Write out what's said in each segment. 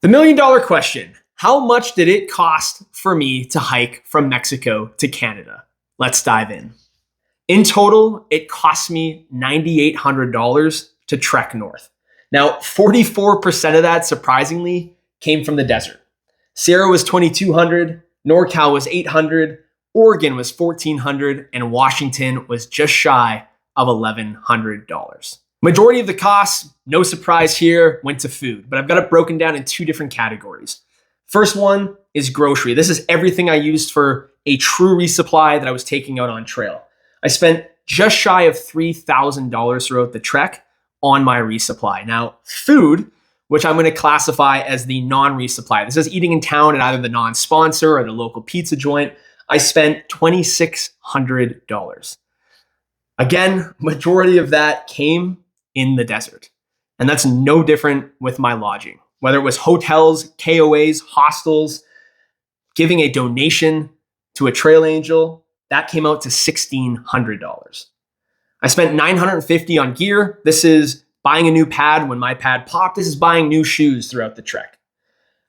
The $1,000,000 question: how much did it cost for me to hike from Mexico to Canada? Let's dive in. In total, it cost me $9,800 to trek north. Now, 44% of that, surprisingly, came from the desert. Sierra was 2,200, NorCal was 800, Oregon was 1,400, and Washington was just shy of $1,100. Majority of the costs, no surprise here, went to food, but I've got it broken down in two different categories. First one is grocery. This is everything I used for a true resupply that I was taking out on trail. I spent just shy of $3,000 throughout the trek on my resupply. Now, food, which I'm going to classify as the non-resupply. This is eating in town at either the non-sponsor or the local pizza joint. I spent $2,600. Again, majority of that came in the desert. And that's no different with my lodging. Whether it was hotels, KOAs, hostels, giving a donation to a trail angel, that came out to $1,600. I spent $950 on gear. This is buying a new pad when my pad popped. This is buying new shoes throughout the trek.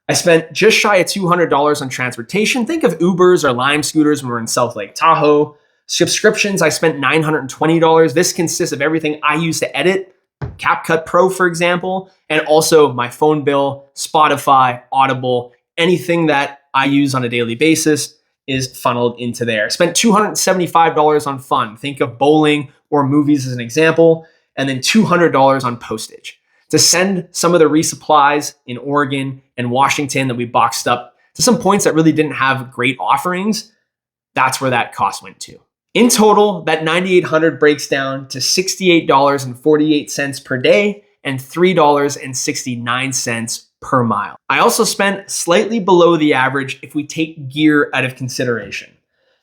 I spent just shy of $200 on transportation. Think of Ubers or Lime scooters when we're in South Lake Tahoe. Subscriptions, I spent $920. This consists of everything I use to edit, CapCut Pro, for example, and also my phone bill, Spotify, Audible, anything that I use on a daily basis is funneled into there. I spent $275 on fun. Think of bowling or movies as an example, and then $200 on postage to send some of the resupplies in Oregon and Washington that we boxed up to some points that really didn't have great offerings. That's where that cost went to. In total, that $9,800 breaks down to $68.48 per day and $3.69 per mile. I also spent slightly below the average if we take gear out of consideration.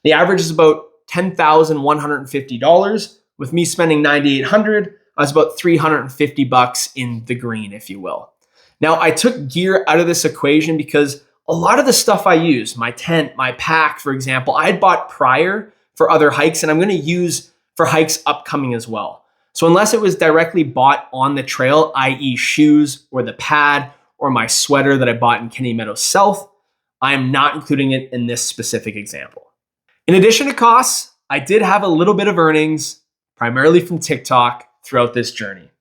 The average is about $10,150. With me spending $9,800, I was about $350 in the green, if you will. Now, I took gear out of this equation because a lot of the stuff I use, my tent, my pack, for example, I had bought prior for other hikes, and I'm going to use for hikes upcoming as well. So unless it was directly bought on the trail, i.e. shoes or the pad or my sweater that I bought in Kenny Meadows South, I am not including it in this specific example. In addition to costs, I did have a little bit of earnings, primarily from TikTok, throughout this journey.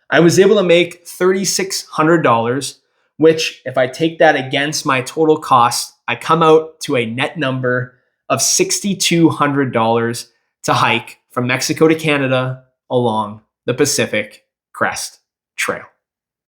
I was able to make $3,600, which if I take that against my total cost, I come out to a net number of $6,200 to hike from Mexico to Canada along the Pacific Crest Trail.